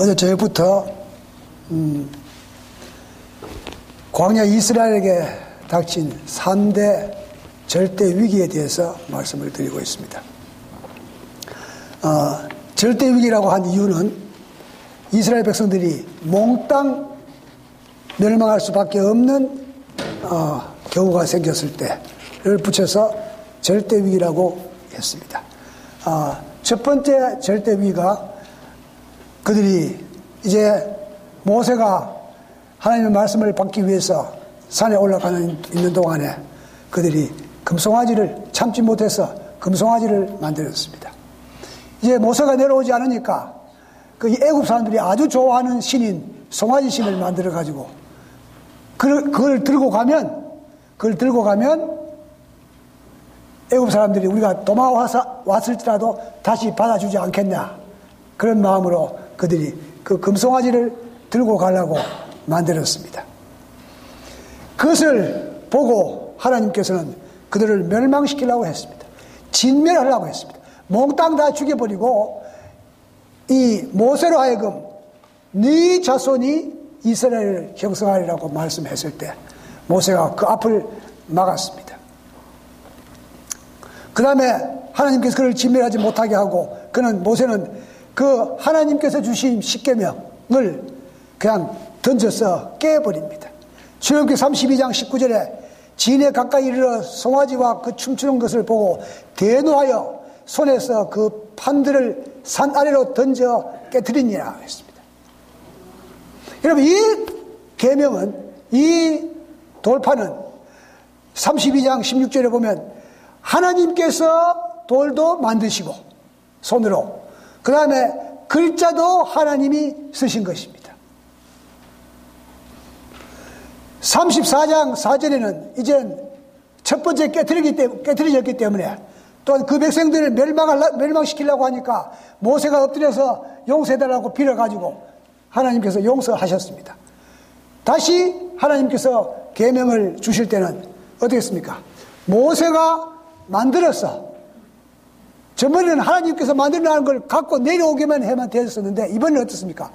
어제 저녁부터 광야 이스라엘에게 닥친 3대 절대 위기에 대해서 말씀을 드리고 있습니다. 절대 위기라고 한 이유는 이스라엘 백성들이 몽땅 멸망할 수밖에 없는 경우가 생겼을 때를 붙여서 절대 위기라고 했습니다. 첫 번째 절대 위기가 그들이 이제 모세가 하나님의 말씀을 받기 위해서 산에 있는 동안에 그들이 금송아지를 참지 못해서 금송아지를 만들었습니다. 이제 모세가 내려오지 않으니까 그 애굽 사람들이 아주 좋아하는 신인 송아지 신을 만들어 가지고 그걸 들고 가면 애굽 사람들이 우리가 도망와서 왔을지라도 다시 받아주지 않겠냐, 그런 마음으로 그들이 그 금송아지를 들고 가려고 만들었습니다. 그것을 보고 하나님께서는 그들을 멸망시키려고 했습니다. 진멸하려고 했습니다. 몽땅 다 죽여버리고 이 모세로 하여금 네 자손이 이스라엘을 형성하리라고 말씀했을 때 모세가 그 앞을 막았습니다. 그 다음에 하나님께서 그를 진멸하지 못하게 하고 모세는 그 하나님께서 주신 십계명을 그냥 던져서 깨버립니다. 출애굽기 32장 19절에 진에 가까이 이르러 송아지와 그 춤추는 것을 보고 대노하여 손에서 그 판들을 산 아래로 던져 깨뜨리니라 했습니다. 여러분, 이 계명은, 이 돌파는 32장 16절에 보면 하나님께서 돌도 만드시고 손으로, 그 다음에 글자도 하나님이 쓰신 것입니다. 34장 4절에는 이젠 첫 번째 깨트려졌기 때문에 또한 그 백성들을 멸망시키려고 하니까 모세가 엎드려서 용서해달라고 빌어가지고 하나님께서 용서하셨습니다. 다시 하나님께서 계명을 주실 때는 어떻게 했습니까? 모세가 만들었어. 전번에는 하나님께서 만들어놓은 걸 갖고 내려오기만 해만 되었었는데 이번에는 어떻습니까?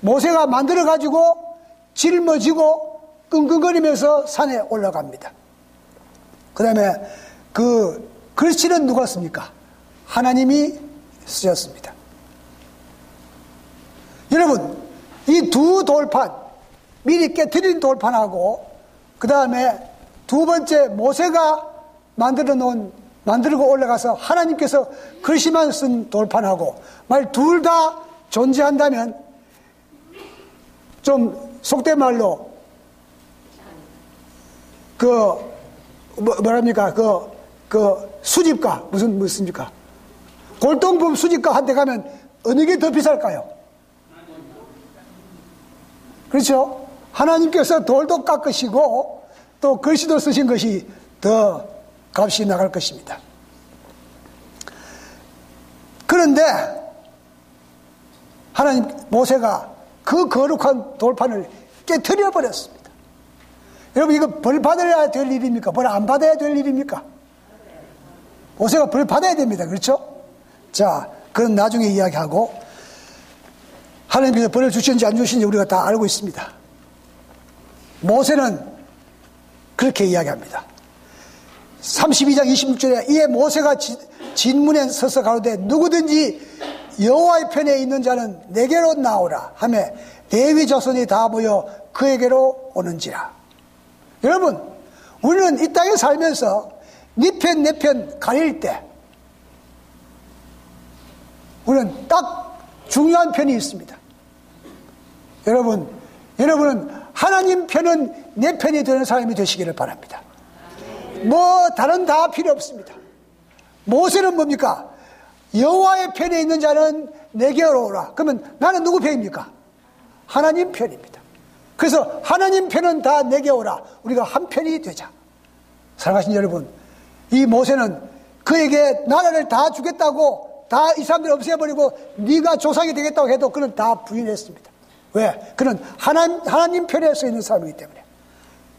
모세가 만들어가지고 짊어지고 끙끙거리면서 산에 올라갑니다. 그 다음에 그 글씨는 누가 씁니까? 하나님이 쓰셨습니다. 여러분, 이 두 돌판, 미리 깨트린 돌판하고 그 다음에 두 번째 모세가 만들고 올라가서 하나님께서 글씨만 쓴 돌판하고 만약 둘 다 존재한다면 좀 속된 말로 수집가, 무슨입니까? 골동품 수집가 한테 가면 어느 게 더 비쌀까요? 그렇죠? 하나님께서 돌도 깎으시고 또 글씨도 쓰신 것이 더 값이 나갈 것입니다. 그런데 모세가 그 거룩한 돌판을 깨트려 버렸습니다. 여러분, 이거 벌 받아야 될 일입니까? 벌 안 받아야 될 일입니까? 모세가 벌 받아야 됩니다. 그렇죠? 자, 그건 나중에 이야기하고, 하나님께서 벌을 주시는지 안 주시는지 우리가 다 알고 있습니다. 모세는 그렇게 이야기합니다. 32장 26절에 이에 모세가 진문에 서서 가로되 누구든지 여호와의 편에 있는 자는 내게로 나오라 하며 레위 자손이 다 모여 그에게로 오는지라. 여러분, 우리는 이 땅에 살면서 네 편 내 편 가릴 때 우리는 딱 중요한 편이 있습니다. 여러분은 하나님 편은 내 편이 되는 사람이 되시기를 바랍니다. 다른 다 필요 없습니다. 모세는 뭡니까? 여호와의 편에 있는 자는 내게로 오라. 그러면 나는 누구 편입니까? 하나님 편입니다. 그래서 하나님 편은 다 내게 오라. 우리가 한 편이 되자. 사랑하신 여러분, 이 모세는 그에게 나라를 다 주겠다고 다 이 사람들 없애버리고 네가 조상이 되겠다고 해도 그는 다 부인했습니다. 왜? 그는 하나님 편에 서 있는 사람이기 때문에.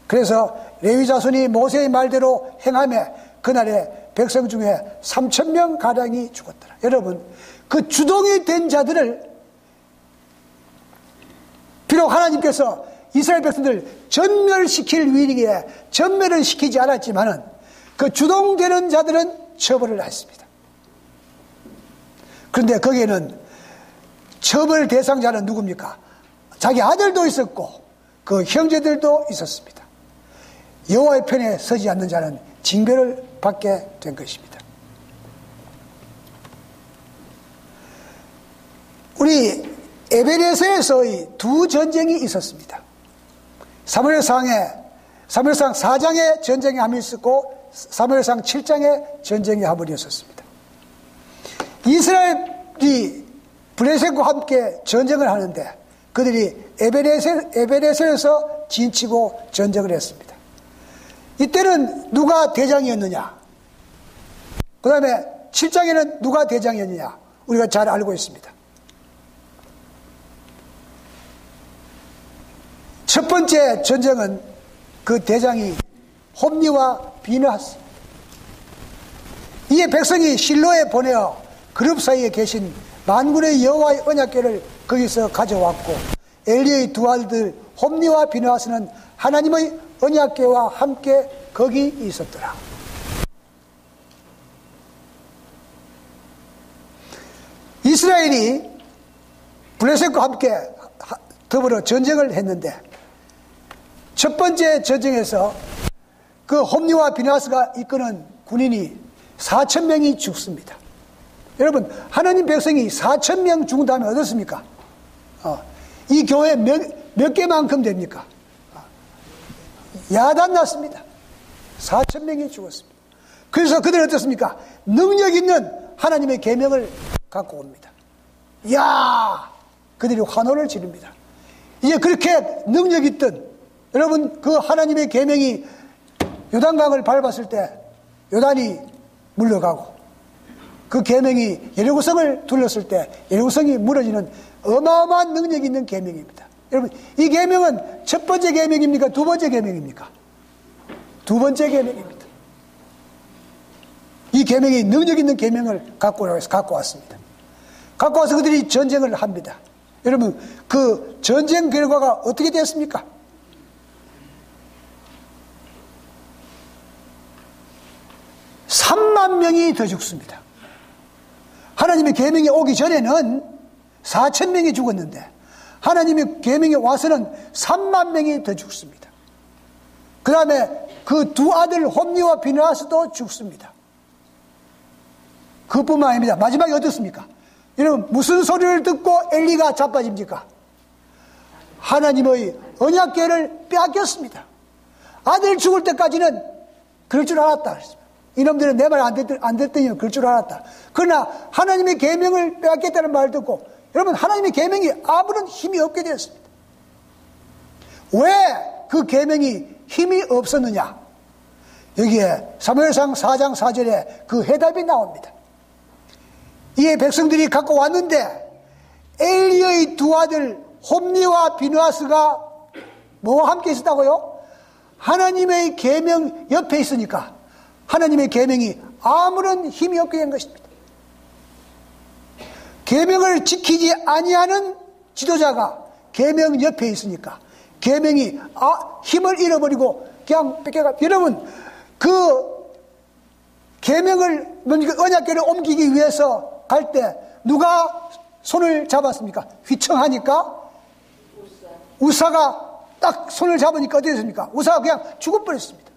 그래서 레위 자손이 모세의 말대로 행하며 그날에 백성 중에 3,000명 가량이 죽었더라. 여러분, 그 주동이 된 자들을 비록 하나님께서 이스라엘 백성들 전멸시킬 위기에 전멸을 시키지 않았지만은 그 주동되는 자들은 처벌을 했습니다. 그런데 거기에는 처벌 대상자는 누굽니까? 자기 아들도 있었고 그 형제들도 있었습니다. 여호와의 편에 서지 않는 자는 징벌을 받게 된 것입니다. 우리 에베레서에서의 두 전쟁이 있었습니다. 사무엘상 4장의 전쟁이 한번 있었고 사무엘상 7장의 전쟁이 한번 있었습니다. 이스라엘이 블레셋과 함께 전쟁을 하는데 그들이 에베레서에서 진치고 전쟁을 했습니다. 이때는 누가 대장이었느냐? 그 다음에 7장에는 누가 대장이었느냐? 우리가 잘 알고 있습니다. 첫 번째 전쟁은 그 대장이 홈니와 비느하스. 이에 백성이 실로에 보내어 그룹 사이에 계신 만군의 여호와의 언약궤를 거기서 가져왔고 엘리의 두 아들 홈니와 비느하스는 하나님의 언약궤와 함께 거기 있었더라. 이스라엘이 블레셋과 함께 더불어 전쟁을 했는데 첫 번째 전쟁에서 그 홈니와 비느하스가 이끄는 군인이 4,000명이 죽습니다. 여러분, 하나님 백성이 4,000명 죽는다면 어떻습니까? 이 교회 몇 개만큼 됩니까? 야단 났습니다. 4,000명이 죽었습니다. 그래서 그들은 어떻습니까? 능력 있는 하나님의 계명을 갖고 옵니다. 이야! 그들이 환호를 지릅니다. 이제 그렇게 능력 있던 여러분 그 하나님의 계명이 요단강을 밟았을 때 요단이 물러가고 그 계명이 여리고성을 둘렀을 때 여리고성이 무너지는 어마어마한 능력이 있는 계명입니다. 여러분 이 계명은 첫 번째 계명입니까? 두 번째 계명입니까? 두 번째 계명입니다. 이 계명이 능력 있는 계명을 갖고 왔습니다. 갖고 와서 그들이 전쟁을 합니다. 여러분 그 전쟁 결과가 어떻게 됐습니까? 3만 명이 더 죽습니다. 하나님의 계명이 오기 전에는 4,000명이 죽었는데 하나님의 계명이 와서는 3만 명이 더 죽습니다. 그 다음에 그 두 아들 홈니와 비느하스도 죽습니다. 그뿐만 아닙니다. 마지막에 어떻습니까? 여러분 무슨 소리를 듣고 엘리가 자빠집니까? 하나님의 언약궤를 빼앗겼습니다. 아들 죽을 때까지는 그럴 줄 알았다. 이놈들은 내 말 안 듣더니 그럴 줄 알았다. 그러나 하나님의 계명을 빼앗겠다는 말을 듣고 여러분 하나님의 계명이 아무런 힘이 없게 되었습니다. 왜 그 계명이 힘이 없었느냐? 여기에 사무엘상 4장 4절에 그 해답이 나옵니다. 이에 백성들이 갖고 왔는데 엘리의 두 아들 홈니와 비느하스가 뭐와 함께 있었다고요? 하나님의 계명 옆에 있으니까 하나님의 계명이 아무런 힘이 없게 된 것입니다. 계명을 지키지 아니하는 지도자가 계명 옆에 있으니까 계명이 힘을 잃어버리고 그냥 뺏겨가. 여러분 그 계명을 언약궤를 옮기기 위해서 갈 때 누가 손을 잡았습니까? 휘청하니까 우사가 딱 손을 잡으니까 어떻게 됐습니까? 우사가 그냥 죽어버렸습니다.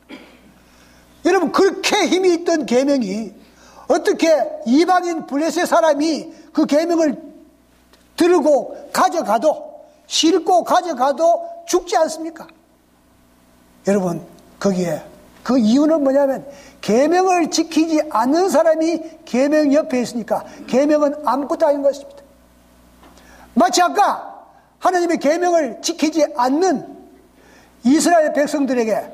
여러분 그렇게 힘이 있던 계명이 어떻게 이방인 블레셋 사람이 그 계명을 들고 가져가도 싣고 가져가도 죽지 않습니까? 여러분 거기에 그 이유는 뭐냐면 계명을 지키지 않는 사람이 계명 옆에 있으니까 계명은 아무것도 아닌 것입니다. 마치 아까 하나님의 계명을 지키지 않는 이스라엘 백성들에게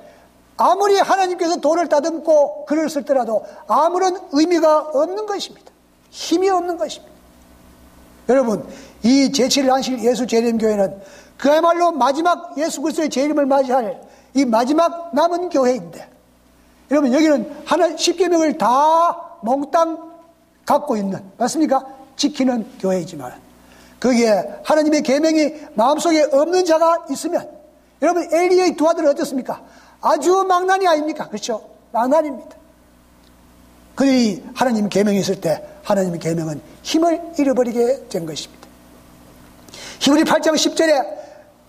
아무리 하나님께서 돌을 다듬고 글을 쓸더라도 아무런 의미가 없는 것입니다. 힘이 없는 것입니다. 여러분 이 제7일 안식 예수 재림교회는 그야말로 마지막 예수 그리스도의 재림을 맞이할 이 마지막 남은 교회인데 여러분 여기는 하나 10계명을 다 몽땅 갖고 있는 맞습니까? 지키는 교회이지만 거기에 하나님의 계명이 마음속에 없는 자가 있으면, 여러분 엘리의 두 아들은 어떻습니까? 아주 망나니 아닙니까? 그렇죠? 망나니입니다. 그들이 하나님 계명이 있을 때 하나님의 계명은 힘을 잃어버리게 된 것입니다. 히브리 8장 10절에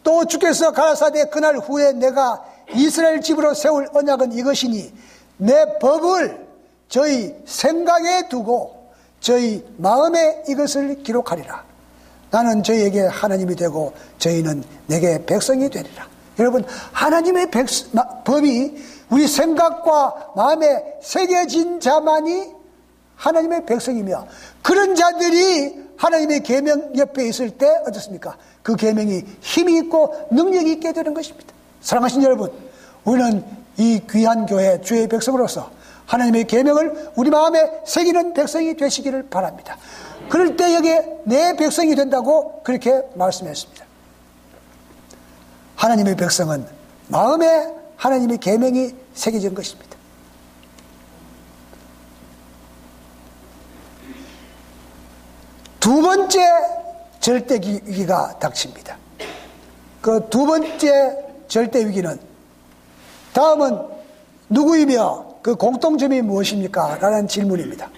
또 주께서 가라사대 그날 후에 내가 이스라엘 집으로 세울 언약은 이것이니 내 법을 저희 생각에 두고 저희 마음에 이것을 기록하리라. 나는 저희에게 하나님이 되고 저희는 내게 백성이 되리라. 여러분, 하나님의 법이 우리 생각과 마음에 새겨진 자만이 하나님의 백성이며, 그런 자들이 하나님의 계명 옆에 있을 때 어떻습니까? 그 계명이 힘이 있고 능력이 있게 되는 것입니다. 사랑하신 여러분, 우리는 이 귀한 교회 주의 백성으로서 하나님의 계명을 우리 마음에 새기는 백성이 되시기를 바랍니다. 그럴 때 여기에 내 백성이 된다고 그렇게 말씀했습니다. 하나님의 백성은 마음에 하나님의 계명이 새겨진 것입니다. 두 번째 절대 위기가 닥칩니다. 그 두 번째 절대 위기는, 다음은 누구이며 그 공통점이 무엇입니까? 라는 질문입니다.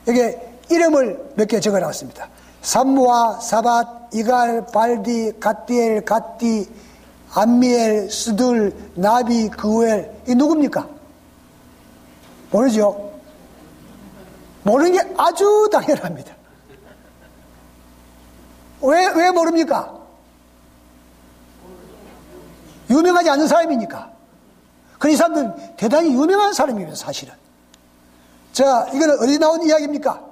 여기에 이름을 몇 개 적어놨습니다. 삼무아, 사밧, 이갈, 발디, 갓디엘, 갓디, 암미엘, 스둘, 나비, 그우엘. 이 누굽니까? 모르죠? 모르는 게 아주 당연합니다. 왜 모릅니까? 유명하지 않은 사람이니까. 그 이 사람들은 대단히 유명한 사람입니다, 사실은. 자, 이거는 어디 나온 이야기입니까?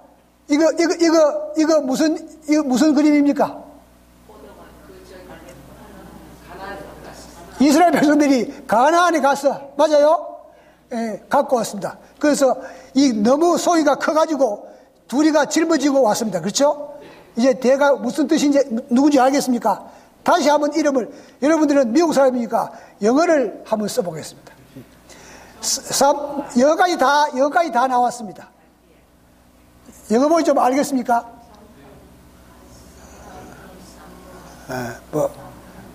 이거 무슨 그림입니까? 이스라엘 백성들이 가나안에 가서, 맞아요? 예, 갖고 왔습니다. 그래서 너무 소위가 커가지고 둘이가 짊어지고 왔습니다. 그렇죠? 이제 대가 무슨 뜻인지 누군지 알겠습니까? 다시 한번 이름을, 여러분들은 미국 사람이니까 영어를 한번 써보겠습니다. 여기까지 다 나왔습니다. 영어 보기 좀 알겠습니까?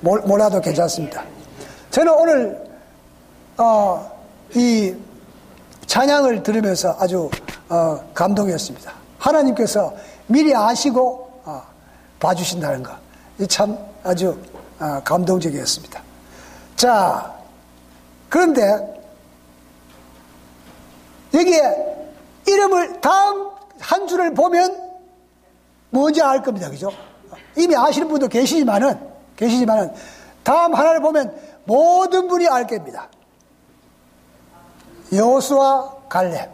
몰라도 괜찮습니다. 저는 오늘 이 찬양을 들으면서 아주 감동이었습니다. 하나님께서 미리 아시고 봐주신다는 거, 참 아주 감동적이었습니다. 자, 그런데 여기에 이름을 다음 한 줄을 보면 뭔지 알 겁니다. 그죠? 이미 아시는 분도 계시지만은 다음 하나를 보면 모든 분이 알 겁니다. 여호수아, 갈렙.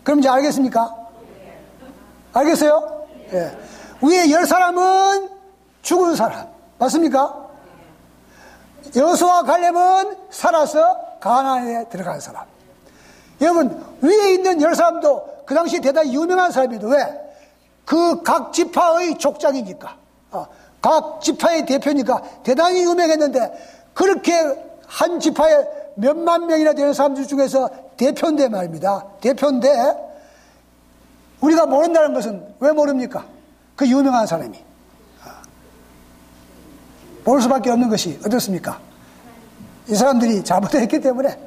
그럼 이제 알겠습니까? 알겠어요? 예. 위에 10사람은 죽은 사람. 맞습니까? 여호수아, 갈렙은 살아서 가나안에 들어간 사람. 여러분, 위에 있는 10사람도 그 당시 대단히 유명한 사람이도 왜? 그 각 지파의 족장이니까. 각 지파의 대표니까 대단히 유명했는데, 그렇게 한 지파에 몇만 명이나 되는 사람들 중에서 대표인데 말입니다. 대표인데, 우리가 모른다는 것은 왜 모릅니까? 그 유명한 사람이. 모를 수밖에 없는 것이 어떻습니까? 이 사람들이 잘못했기 때문에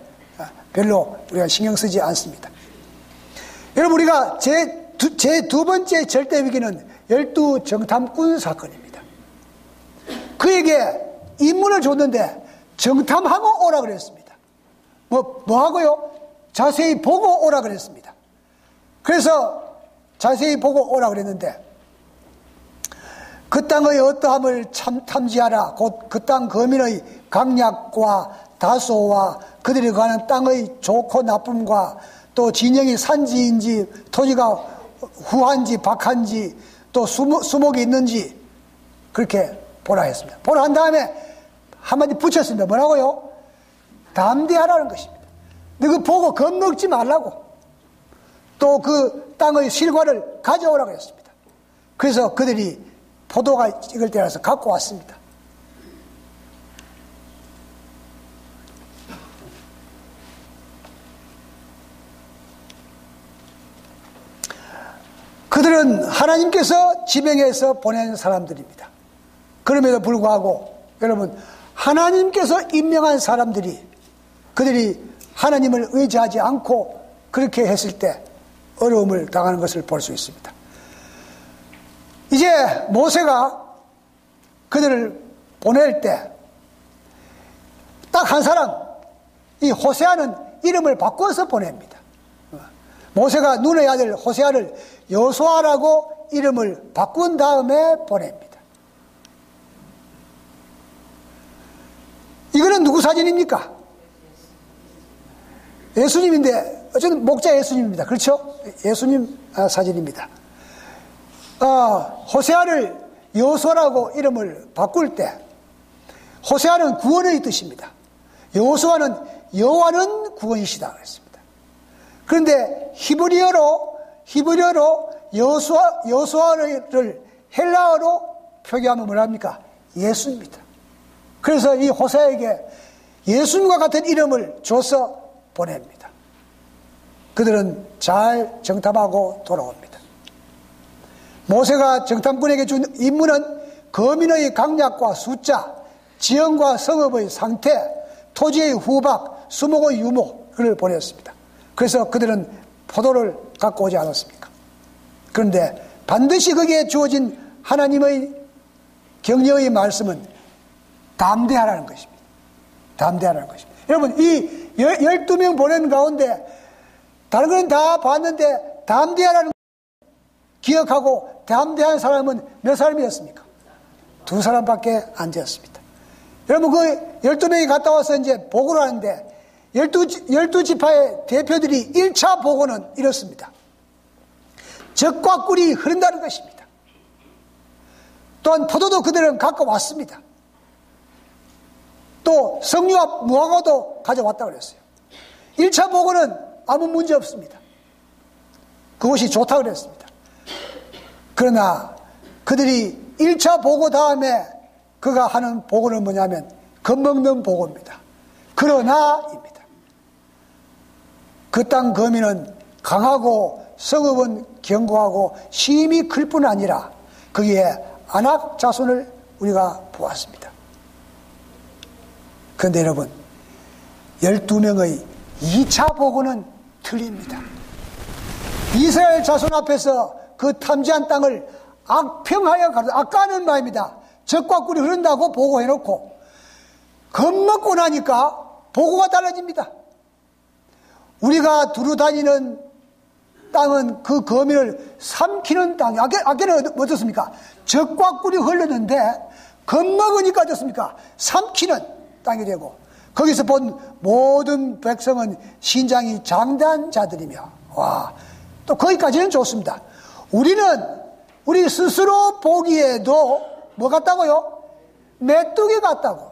별로 우리가 신경 쓰지 않습니다. 여러분, 우리가 제 두 번째 절대 위기는 12 정탐꾼 사건입니다. 그에게 임무를 줬는데 정탐하고 오라 그랬습니다. 뭐 하고요? 자세히 보고 오라 그랬습니다. 그래서 자세히 보고 오라 그랬는데, 그 땅의 어떠함을 탐지하라. 곧 그 땅 거민의 강약과 다소와 그들이 가는 땅의 좋고 나쁨과 또 진영이 산지인지 토지가 후한지 박한지 또 수목이 있는지 그렇게 보라 했습니다. 보라 한 다음에 한마디 붙였습니다. 뭐라고요? 담대하라는 것입니다. 너그 보고 겁먹지 말라고. 또 그 땅의 실과를 가져오라고 했습니다. 그래서 그들이 포도가 익을 때라서 갖고 왔습니다. 그 그들은 하나님께서 지명해서 보낸 사람들입니다. 그럼에도 불구하고 여러분, 하나님께서 임명한 사람들이 그들이 하나님을 의지하지 않고 그렇게 했을 때 어려움을 당하는 것을 볼 수 있습니다. 이제 모세가 그들을 보낼 때 딱 한 사람, 이 호세아는 이름을 바꿔서 보냅니다. 모세가 눈의 아들 호세아를 여호수아라고 이름을 바꾼 다음에 보냅니다. 이거는 누구 사진입니까? 예수님인데, 어쨌든 목자 예수님입니다. 그렇죠? 예수님 사진입니다. 호세아를 여호수아라고 이름을 바꿀 때 호세아는 구원의 뜻입니다. 여호수아는 여호와는 구원이시다 그랬습니다. 그런데 히브리어로 여호수아를 헬라어로 표기하면 뭐랍니까? 예수입니다. 그래서 이 호세아에게 예수님과 같은 이름을 줘서 보냅니다. 그들은 잘 정탐하고 돌아옵니다. 모세가 정탐꾼에게 준 임무는 거민의 강약과 숫자, 지형과 성읍의 상태, 토지의 후박, 수목의 유목을 보냈습니다. 그래서 그들은 포도를 갖고 오지 않았습니까? 그런데 반드시 거기에 주어진 하나님의 격려의 말씀은 담대하라는 것입니다. 담대하라는 것입니다. 여러분, 이 12명 보낸 가운데 다른 건 다 봤는데 담대하라는 기억하고 담대한 사람은 몇 사람이었습니까? 2사람밖에 안 되었습니다. 여러분, 그 12명이 갔다 와서 이제 보고를 하는데 12지파의 대표들이 1차 보고는 이렇습니다. 젖과 꿀이 흐른다는 것입니다. 또한 포도도 그들은 갖고 왔습니다. 또 석류와 무화과도 가져왔다고 그랬어요. 1차 보고는 아무 문제 없습니다. 그것이 좋다고 그랬습니다. 그러나 그들이 1차 보고 다음에 그가 하는 보고는 뭐냐면 겁먹는 보고입니다. 그러나입니다. 그 땅 거민은 강하고 성읍은 견고하고 심히 클 뿐 아니라 거기에 아낙 자손을 우리가 보았습니다. 그런데 여러분, 12명의 2차 보고는 틀립니다. 이스라엘 자손 앞에서 그 탐지한 땅을 악평하여 가르쳐, 아까는 말입니다. 젖과 꿀이 흐른다고 보고해놓고 겁먹고 나니까 보고가 달라집니다. 우리가 두루 다니는 땅은 그 거민을 삼키는 땅이, 아까는 어떻습니까? 젖과 꿀이 흐르는데 겁먹으니까 어떻습니까? 삼키는 땅이 되고 거기서 본 모든 백성은 신장이 장대한 자들이며, 와, 또 거기까지는 좋습니다. 우리 스스로 보기에도 뭐 같다고요? 메뚜기 같다고.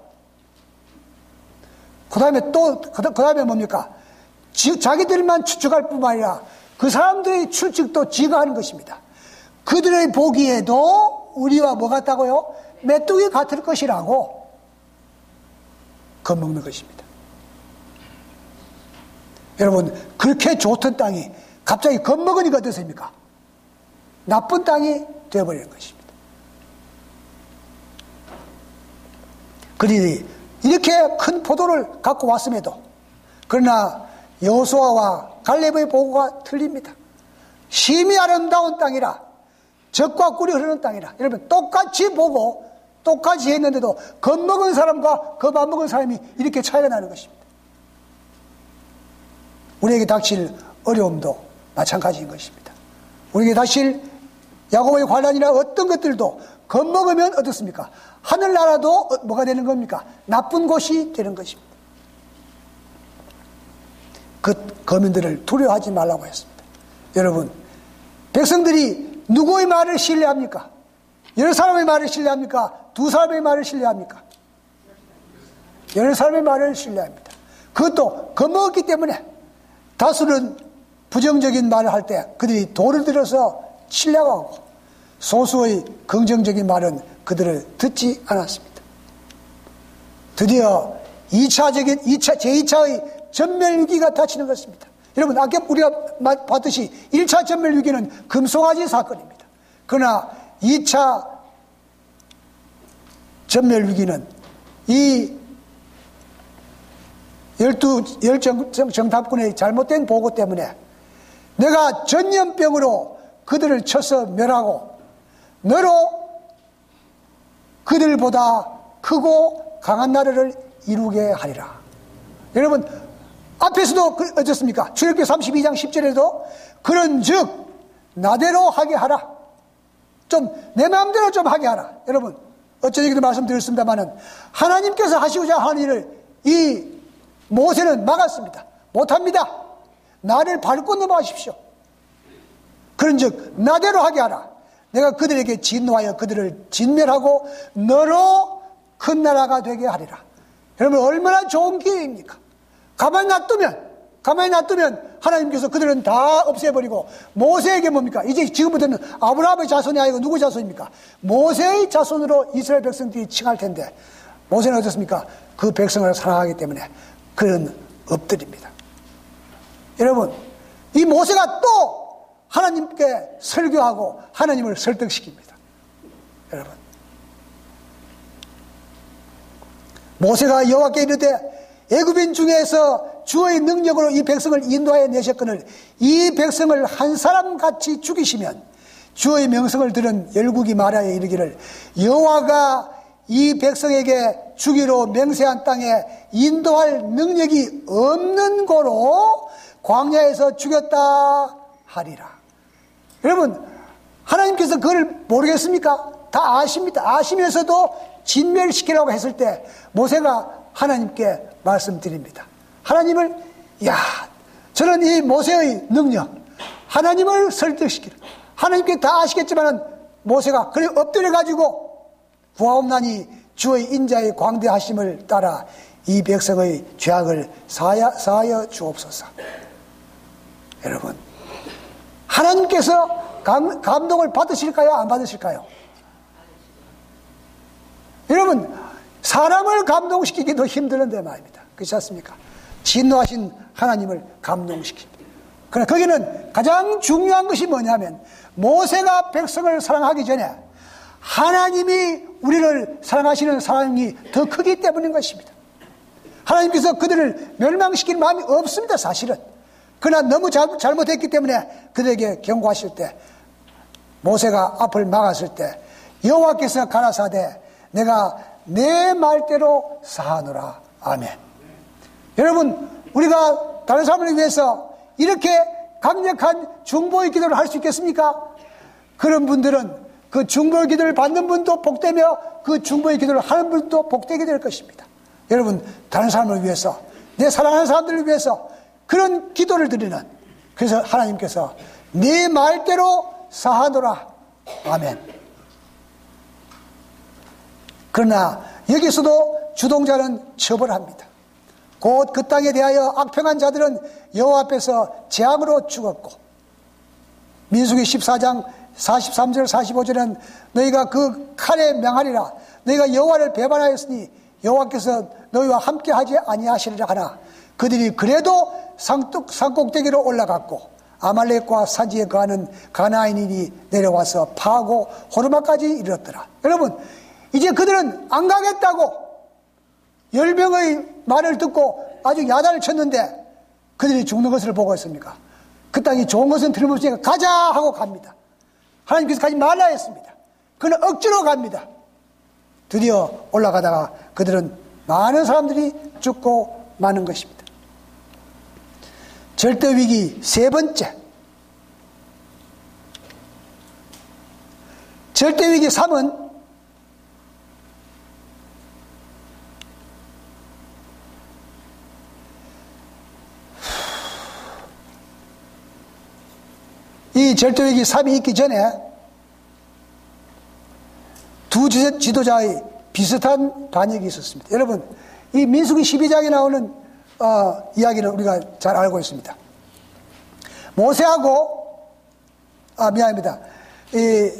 그 다음에 뭡니까? 자기들만 추측할 뿐만 아니라 그 사람들의 추측도 지가 하는 것입니다. 그들의 보기에도 우리와 뭐 같다고요? 메뚜기 같을 것이라고 겁먹는 것입니다. 여러분, 그렇게 좋던 땅이 갑자기 겁먹으니까 어떻습니까? 나쁜 땅이 되어버리는 것입니다. 그들이 이렇게 큰 포도를 갖고 왔음에도 그러나 여호수아와 갈렙의 보고가 틀립니다. 심히 아름다운 땅이라, 젖과 꿀이 흐르는 땅이라. 여러분, 똑같이 보고 똑같이 했는데도 겁먹은 사람과 겁 안 먹은 사람이 이렇게 차이가 나는 것입니다. 우리에게 닥칠 어려움도 마찬가지인 것입니다. 우리에게 닥칠 야곱의 환난이나 어떤 것들도 겁먹으면 어떻습니까? 하늘나라도 뭐가 되는 겁니까? 나쁜 곳이 되는 것입니다. 그 거민들을 두려워하지 말라고 했습니다. 여러분, 백성들이 누구의 말을 신뢰합니까? 여러 사람의 말을 신뢰합니까? 두 사람의 말을 신뢰합니까? 여러 사람의 말을 신뢰합니다. 그것도 겁먹었기 때문에 다수는 부정적인 말을 할 때 그들이 돌을 들어서 신뢰하고 소수의 긍정적인 말은 그들을 듣지 않았습니다. 드디어 제2차의 전멸기가 닥치는 것입니다. 여러분, 아까 우리가 봤듯이 1차 전멸위기는 금송아지 사건입니다. 그러나 2차 전멸위기는 이 열정답군의 잘못된 보고 때문에 내가 전염병으로 그들을 쳐서 멸하고 너로 그들보다 크고 강한 나라를 이루게 하리라. 여러분, 앞에서도 어떻습니까? 출애굽기 32장 10절에도 그런즉 나대로 하게 하라. 좀 내 마음대로 좀 하게 하라. 여러분, 어쩐 얘기도 말씀드렸습니다마는 하나님께서 하시고자 하는 일을 이 모세는 막았습니다. 못합니다. 나를 밟고 넘어가십시오. 그런즉 나대로 하게 하라. 내가 그들에게 진노하여 그들을 진멸하고 너로 큰 나라가 되게 하리라. 여러분, 얼마나 좋은 기회입니까? 가만히 놔두면 하나님께서 그들은 다 없애버리고 모세에게 뭡니까? 이제 지금부터는 아브라함의 자손이 아니고 누구 자손입니까? 모세의 자손으로 이스라엘 백성들이 칭할 텐데 모세는 어떻습니까? 그 백성을 사랑하기 때문에 그는 엎드립니다. 여러분, 이 모세가 또 하나님께 설교하고 하나님을 설득시킵니다. 여러분, 모세가 여호와께 이르되 애굽인 중에서 주의 능력으로 이 백성을 인도하여 내셨거늘 이 백성을 한 사람같이 죽이시면 주의 명성을 들은 열국이 말하여 이르기를 여호와가 이 백성에게 주기로 맹세한 땅에 인도할 능력이 없는 고로 광야에서 죽였다 하리라. 여러분, 하나님께서 그걸 모르겠습니까? 다 아십니다. 아시면서도 진멸시키라고 했을 때 모세가 하나님께 말씀드립니다. 하나님을, 저는 이 모세의 능력, 하나님을 설득시키라. 하나님께 다 아시겠지만은 모세가 그래 엎드려가지고 구하옵나니 주의 인자의 광대하심을 따라 이 백성의 죄악을 사하여 주옵소서. 여러분, 하나님께서 감동을 받으실까요? 안 받으실까요? 여러분, 사람을 감동시키기도 힘드는데 말입니다. 그렇지 않습니까? 진노하신 하나님을 감동시킵니다. 그러나 거기는 가장 중요한 것이 뭐냐면 모세가 백성을 사랑하기 전에 하나님이 우리를 사랑하시는 사랑이 더 크기 때문인 것입니다. 하나님께서 그들을 멸망시킬 마음이 없습니다, 사실은. 그러나 너무 잘못했기 때문에 그들에게 경고하실 때 모세가 앞을 막았을 때 여호와께서 가라사대 내가 내 말대로 사하노라. 아멘. 여러분, 우리가 다른 사람을 위해서 이렇게 강력한 중보의 기도를 할 수 있겠습니까? 그런 분들은 그 중보의 기도를 받는 분도 복되며 그 중보의 기도를 하는 분도 복되게 될 것입니다. 여러분, 다른 사람을 위해서, 내 사랑하는 사람들을 위해서 그런 기도를 드리는, 그래서 하나님께서 네 말대로 사하노라. 아멘. 그러나 여기서도 주동자는 처벌합니다. 곧 그 땅에 대하여 악평한 자들은 여호와 앞에서 재앙으로 죽었고, 민수기 14장 43절 45절은 너희가 그 칼에 명하리라. 너희가 여호와를 배반하였으니 여호와께서 너희와 함께 하지 아니하시리라 하나 그들이 그래도 산꼭대기로 올라갔고 아말렉과 산지에 거하는 가나안인이 내려와서 파하고 호르마까지 이르렀더라. 여러분, 이제 그들은 안 가겠다고 10명의 말을 듣고 아주 야단을 쳤는데 그들이 죽는 것을 보고 있습니까? 그 땅이 좋은 것은 틀림없으니까 가자 하고 갑니다. 하나님께서 가지 말라 했습니다. 그는 억지로 갑니다. 드디어 올라가다가 그들은 많은 사람들이 죽고 마는 것입니다. 절대위기 세 번째, 절대위기 3은 이 절대위기 3이 있기 전에 두 지도자의 비슷한 반역이 있었습니다. 여러분, 이 민수기 12장에 나오는 이야기를 우리가 잘 알고 있습니다. 모세하고 이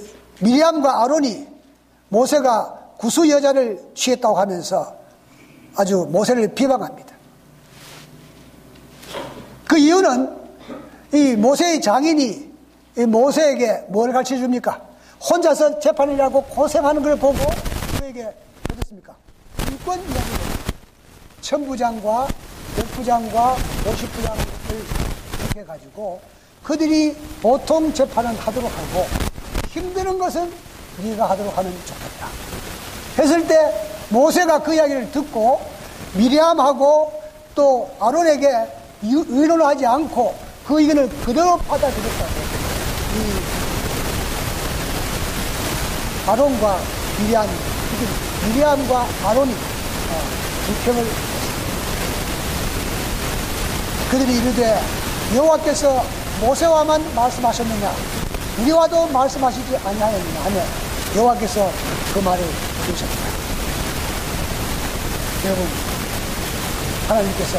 미리암과 아론이 모세가 구수 여자를 취했다고 하면서 아주 모세를 비방합니다. 그 이유는 이 모세의 장인이 이 모세에게 뭘 가르쳐 줍니까? 혼자서 재판이라고 고생하는 걸 보고 그에게 어떻습니까? 인권 이야기를 천부장과 백부장과 50부장을 이렇게 가지고 그들이 보통 재판을 하도록 하고 힘드는 것은 네가 하도록 하면 좋겠다 했을 때 모세가 그 이야기를 듣고 미리암하고 또 아론에게 의논하지 않고 그 의견을 그대로 받아들였다고 이 아론과 미리암과 아론이 불평을 했습니다. 그들이 이르되 여호와께서 모세와만 말씀하셨느냐 우리와도 말씀하시지 아니하였느냐 하며 여호와께서 그 말을 들으셨다. 여러분 하나님께서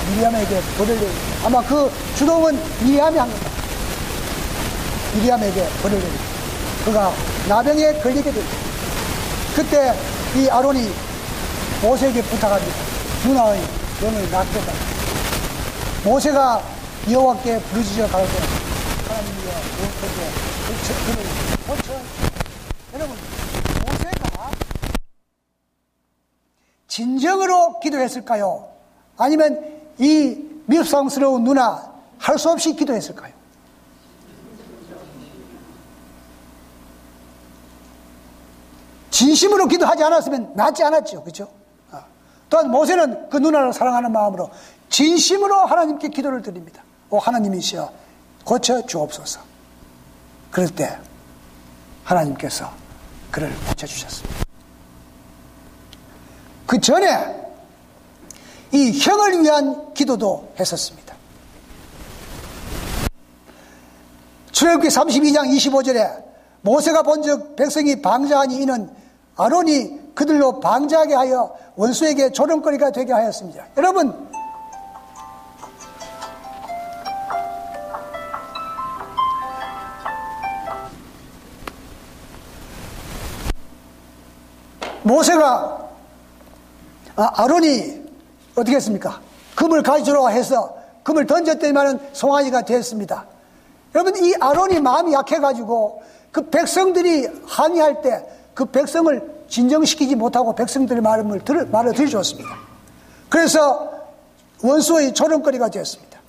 미리암에게 벌을 내립니다. 아마 그 주동은 미리암이 한 겁니다. 미리암에게 벌을 내립니다. 그가 나병에 걸리게 됩니다. 그때 이 아론이 모세에게 부탁합니다. 누나의 병을 낫게 해달라. 모세가 여호와께 부르짖어 가로되 하나님이여 그를 고쳐. 여러분 모세가 진정으로 기도했을까요? 아니면 이 미흡상스러운 누나 할 수 없이 기도했을까요? 진심으로 기도하지 않았으면 낫지 않았죠. 그렇죠? 또한 모세는 그 누나를 사랑하는 마음으로 진심으로 하나님께 기도를 드립니다. 오 하나님이시여 고쳐 주옵소서. 그럴 때 하나님께서 그를 고쳐주셨습니다. 그 전에 이 형을 위한 기도도 했었습니다. 출애굽기 32장 25절에 모세가 본즉 백성이 방자하니 이는 아론이 그들로 방자하게 하여 원수에게 조롱거리가 되게 하였습니다. 여러분 모세가 아론이 어떻게 했습니까? 금을 가져오라 해서 금을 던졌더니만은 송아지가 됐습니다. 여러분 이 아론이 마음이 약해가지고 그 백성들이 항의할 때 그 백성을 진정시키지 못하고 백성들의 말을 들어줬습니다. 그래서 원수의 조롱거리가 되었습니다.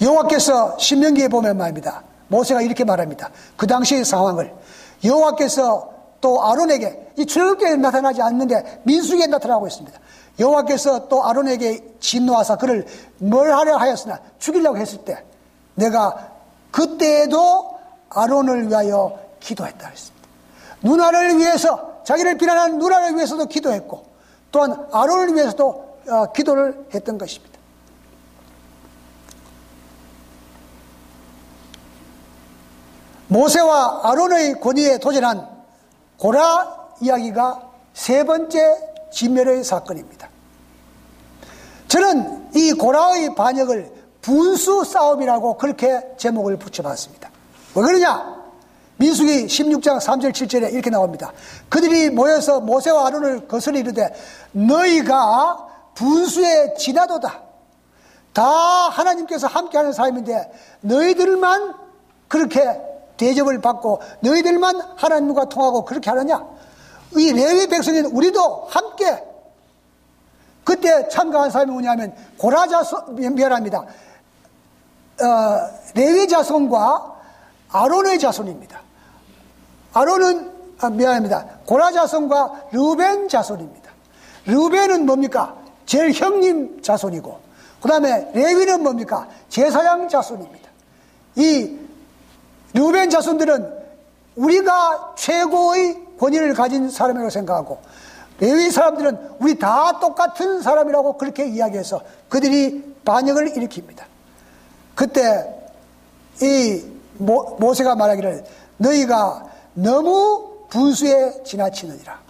여호와께서 신명기에 보면 말입니다. 모세가 이렇게 말합니다. 그 당시의 상황을 여호와께서 또 아론에게 이 출애굽기에 나타나지 않는데 민수기에 나타나고 있습니다. 여호와께서 또 아론에게 진노하사 그를 뭘 하려 하였으나 죽이려고 했을 때 내가 그때에도 아론을 위하여 기도했다 했습니다. 누나를 위해서 자기를 비난하는 누나를 위해서도 기도했고 또한 아론을 위해서도 기도를 했던 것입니다. 모세와 아론의 권위에 도전한 고라 이야기가 세 번째 진멸의 사건입니다. 저는 이 고라의 반역을 분수 싸움이라고 그렇게 제목을 붙여봤습니다. 왜 그러냐? 민수기 16장 3절 7절에 이렇게 나옵니다. 그들이 모여서 모세와 아론을 거슬러 이르되 너희가 분수에 지나도다. 다 하나님께서 함께하는 삶인데 너희들만 그렇게 대접을 받고 너희들만 하나님과 통하고 그렇게 하느냐? 이 레위 백성인 우리도 함께 그때 참가한 사람이 뭐냐면 고라 자손 미안합니다. 레위 자손과 아론의 자손입니다. 아론은 미안합니다. 고라 자손과 르벤 자손입니다. 르벤은 뭡니까? 제일 형님 자손이고 그 다음에 레위는 뭡니까? 제사장 자손입니다. 이 르벤 자손들은 우리가 최고의 권위를 가진 사람이라고 생각하고 레위 사람들은 우리 다 똑같은 사람이라고 그렇게 이야기해서 그들이 반역을 일으킵니다. 그때 이 모세가 말하기를 너희가 너무 분수에 지나치느니라.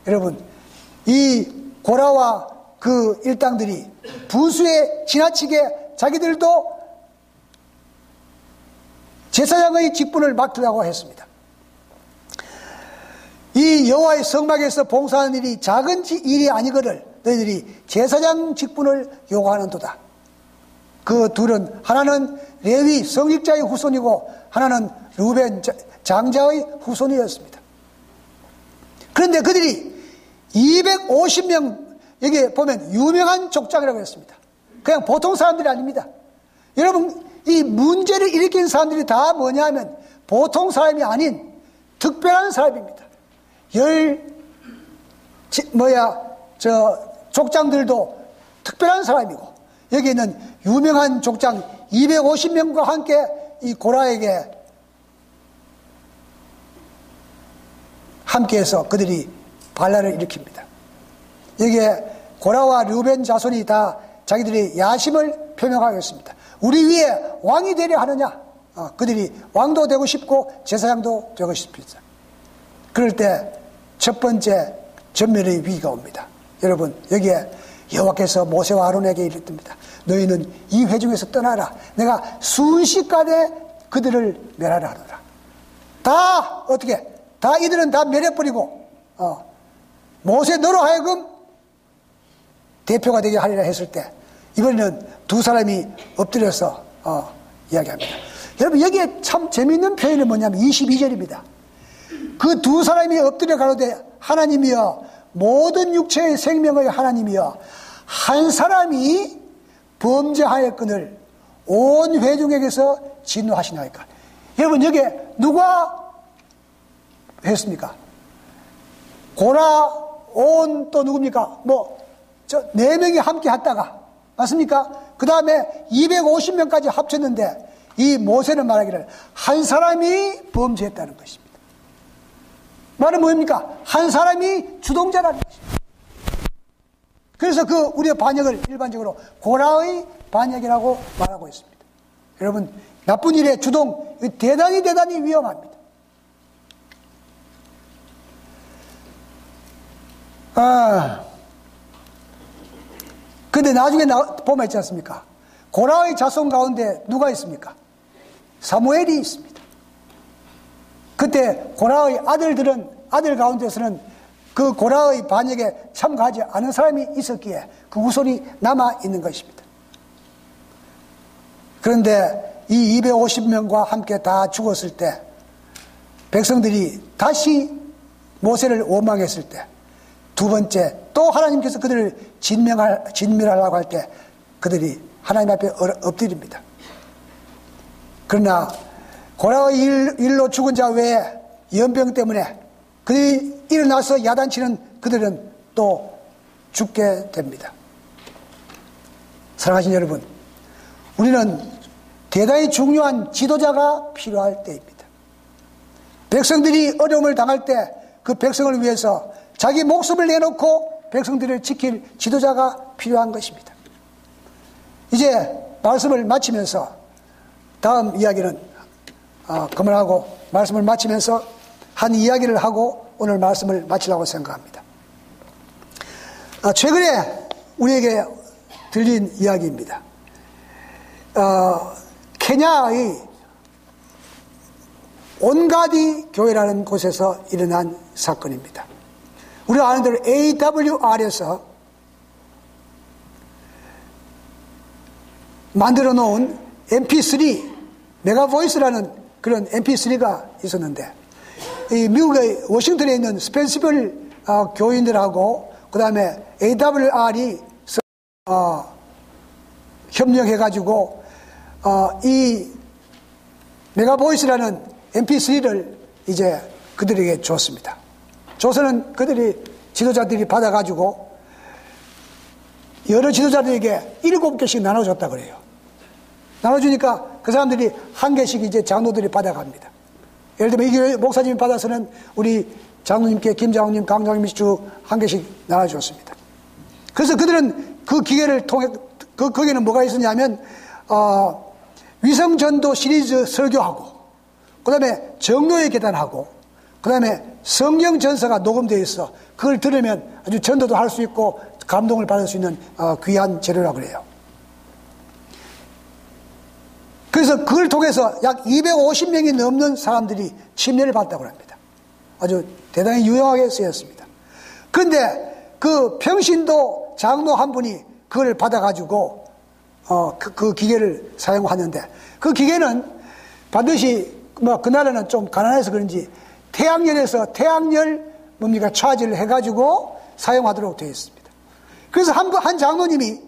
여러분 이 고라와 그 일당들이 분수에 지나치게 자기들도 제사장의 직분을 맡으려고 했습니다. 이 이 여호와의 성막에서 봉사하는 일이 작은 일이 아니거늘 너희들이 제사장 직분을 요구하는도다. 그 둘은 하나는 레위 성직자의 후손이고 하나는 르우벤 장자의 후손이었습니다. 그런데 그들이 250명, 여기 보면 유명한 족장이라고 했습니다. 그냥 보통 사람들이 아닙니다. 여러분, 이 문제를 일으킨 사람들이 다 뭐냐면 보통 사람이 아닌 특별한 사람입니다. 족장들도 특별한 사람이고, 여기 있는 유명한 족장 250명과 함께 이 고라에게 함께해서 그들이 반란을 일으킵니다. 여기에 고라와 르우벤 자손이 다 자기들의 야심을 표명하겠습니다. 우리 위에 왕이 되려 하느냐? 그들이 왕도 되고 싶고 제사장도 되고 싶습니다. 그럴 때 첫 번째 전멸의 위기가 옵니다. 여러분, 여기에 여호와께서 모세와 아론에게 이르십니다. 너희는 이 회중에서 떠나라. 내가 순식간에 그들을 멸하라 하노라. 다 어떻게? 다 이들은 다 멸해버리고 모세 너로 하여금 대표가 되게 하리라 했을 때 이번에는 두 사람이 엎드려서 이야기합니다. 여러분, 여기에 참 재미있는 표현이 뭐냐면 22절입니다. 그 두 사람이 엎드려 가로되 하나님이여 모든 육체의 생명의 하나님이여 한 사람이 범죄하였거늘 온 회중에게서 진노하시나이까. 여러분, 여기에 누가 했습니까? 고라, 온, 또 누굽니까? 네 명이 함께 했다가, 맞습니까? 그 다음에 250명까지 합쳤는데, 이 모세는 말하기를, 한 사람이 범죄했다는 것입니다. 말은 뭡니까? 한 사람이 주동자라는 것입니다. 그래서 우리의 반역을 일반적으로 고라의 반역이라고 말하고 있습니다. 여러분, 나쁜 일의 주동, 대단히 위험합니다. 근데 나중에 보면 있지 않습니까? 고라의 자손 가운데 누가 있습니까? 사무엘이 있습니다. 그때 고라의 아들 가운데서는 그 고라의 반역에 참가하지 않은 사람이 있었기에 그 후손이 남아 있는 것입니다. 그런데 이 250명과 함께 다 죽었을 때 백성들이 다시 모세를 원망했을 때 두 번째 또 하나님께서 그들을 진멸하려고 할 때 그들이 하나님 앞에 엎드립니다. 그러나 고라의 일로 죽은 자 외에 연병 때문에 그들이 일어나서 야단치는 그들은 또 죽게 됩니다. 사랑하신 여러분, 우리는 대단히 중요한 지도자가 필요할 때입니다. 백성들이 어려움을 당할 때 그 백성을 위해서 자기 목숨을 내놓고 백성들을 지킬 지도자가 필요한 것입니다. 이제 말씀을 마치면서 다음 이야기는 그만하고 말씀을 마치면서 한 이야기를 하고 오늘 말씀을 마치려고 생각합니다. 최근에 우리에게 들린 이야기입니다. 케냐의 온가디 교회라는 곳에서 일어난 사건입니다. 우리가 아는 대로 AWR에서 만들어 놓은 MP3, 메가보이스라는 그런 MP3가 있었는데, 이 미국의 워싱턴에 있는 스펜시빌 교인들하고 그 다음에 AWR이 협력해가지고 이 메가보이스라는 MP3를 이제 그들에게 줬습니다. 줘서는 그들이 지도자들이 받아가지고 여러 지도자들에게 7개씩 나눠줬다 그래요. 나눠주니까 그 사람들이 한 개씩 이제 장로들이 받아갑니다. 예를 들면 이 교회 목사님이 받아서는 우리 장로님께 김장로님, 강장로님이 쭉 한 개씩 나눠줬습니다. 그래서 그들은 그 기회를 통해 거기에는 뭐가 있었냐면 위성전도 시리즈 설교하고 그 다음에 정로의 계단하고 그 다음에 성경 전서가 녹음되어 있어 그걸 들으면 아주 전도도 할 수 있고 감동을 받을 수 있는 귀한 재료라고 그래요. 그래서 그걸 통해서 약 250명이 넘는 사람들이 침례를 받았다고 합니다. 아주 대단히 유용하게 쓰였습니다. 그런데 그 평신도 장로 한 분이 그걸 받아가지고 그 기계를 사용하는데, 그 기계는 반드시 그날에는 좀 가난해서 그런지 태양열에서 태양열 차지를 해가지고 사용하도록 되어 있습니다. 그래서 한 장로님이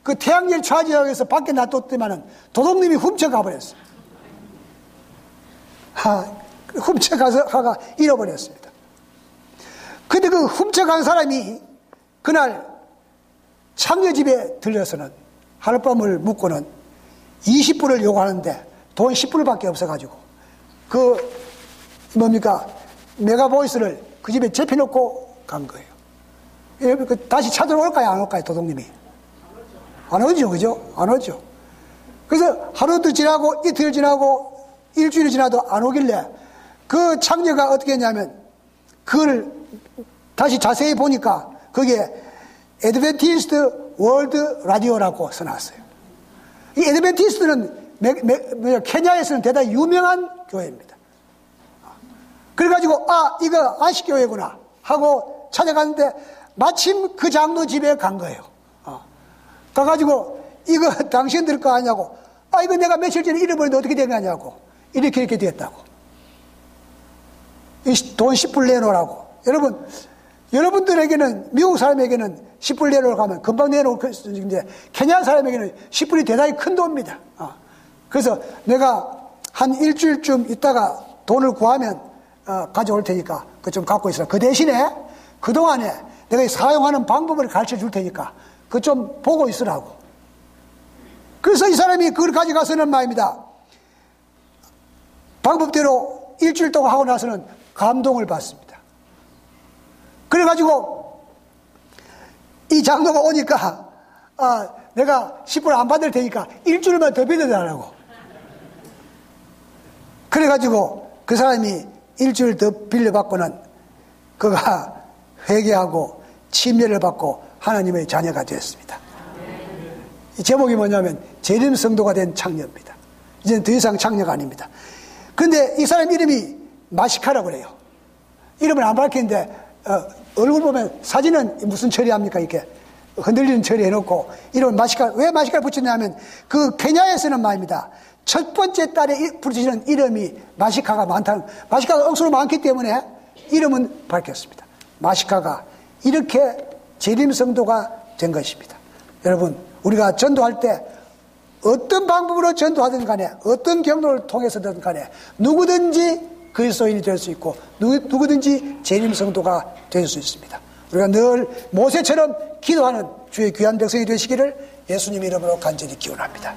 그 태양열 차지하기 위해서 밖에 놔뒀더니만은 도둑님이 훔쳐가 버렸어요. 훔쳐가서 잃어버렸습니다. 근데 그 훔쳐간 사람이 그날 창녀집에 들려서는 하룻밤을 묵고는 20불을 요구하는데 돈 10불밖에 없어가지고 메가보이스를 그 집에 접해놓고 간 거예요. 다시 찾으러 올까요, 안 올까요, 도둑님이? 안 오죠, 그죠? 안 오죠. 그래서 하루도 지나고 이틀 지나고 일주일이 지나도 안 오길래 그 창녀가 어떻게 했냐면 그걸 다시 자세히 보니까 거기에 애드벤티스트 월드 라디오라고 써놨어요. 이 애드벤티스트는 케냐에서는 대단히 유명한 교회입니다. 그래가지고 이거 안식교회구나 하고 찾아갔는데 마침 그 장로 집에 간 거예요. 가가지고 이거 당신들 거 아냐고, 이거 내가 며칠 전에 잃어버렸는데 어떻게 된 거냐고, 이렇게 됐다고. 돈 10불 내놓으라고. 여러분들에게는, 미국 사람에게는 10불 내놓으라고 하면 금방 내놓을 것인데 케냐 사람에게는 10불이 대단히 큰 돈입니다. 그래서 내가 한 일주일쯤 있다가 돈을 구하면 가져올 테니까 그거 좀 갖고 있어라. 그 대신에 그동안에 내가 사용하는 방법을 가르쳐 줄 테니까 그거 좀 보고 있으라고. 그래서 이 사람이 그걸 가져가서는 말입니다, 방법대로 일주일 동안 하고 나서는 감동을 받습니다. 그래가지고 이 장로가 오니까 내가 10불 안 받을 테니까 일주일만 더 빌려달라고. 그래가지고 그 사람이 일주일 더 빌려받고는 그가 회개하고 침례를 받고 하나님의 자녀가 되었습니다. 이 제목이 뭐냐면 재림 성도가 된 창녀입니다. 이제는 더 이상 창녀가 아닙니다. 그런데 이 사람 이름이 마시카라고 그래요. 이름을 안 밝히는데 얼굴 보면 사진은 무슨 처리합니까? 이렇게 흔들리는 처리 해놓고 이름을 마시카. 왜 마시카를 붙였냐면 그 케냐에서는 말입니다, 첫 번째 딸에 붙이는 이름이 마시카가 많다는, 마시카가 억수로 많기 때문에 이름은 밝혔습니다. 마시카가 이렇게 재림 성도가 된 것입니다. 여러분, 우리가 전도할 때 어떤 방법으로 전도하든 간에 어떤 경로를 통해서든 간에 누구든지 그리스도인이 될 수 있고 누구든지 재림 성도가 될 수 있습니다. 우리가 늘 모세처럼 기도하는 주의 귀한 백성이 되시기를 예수님 이름으로 간절히 기원합니다.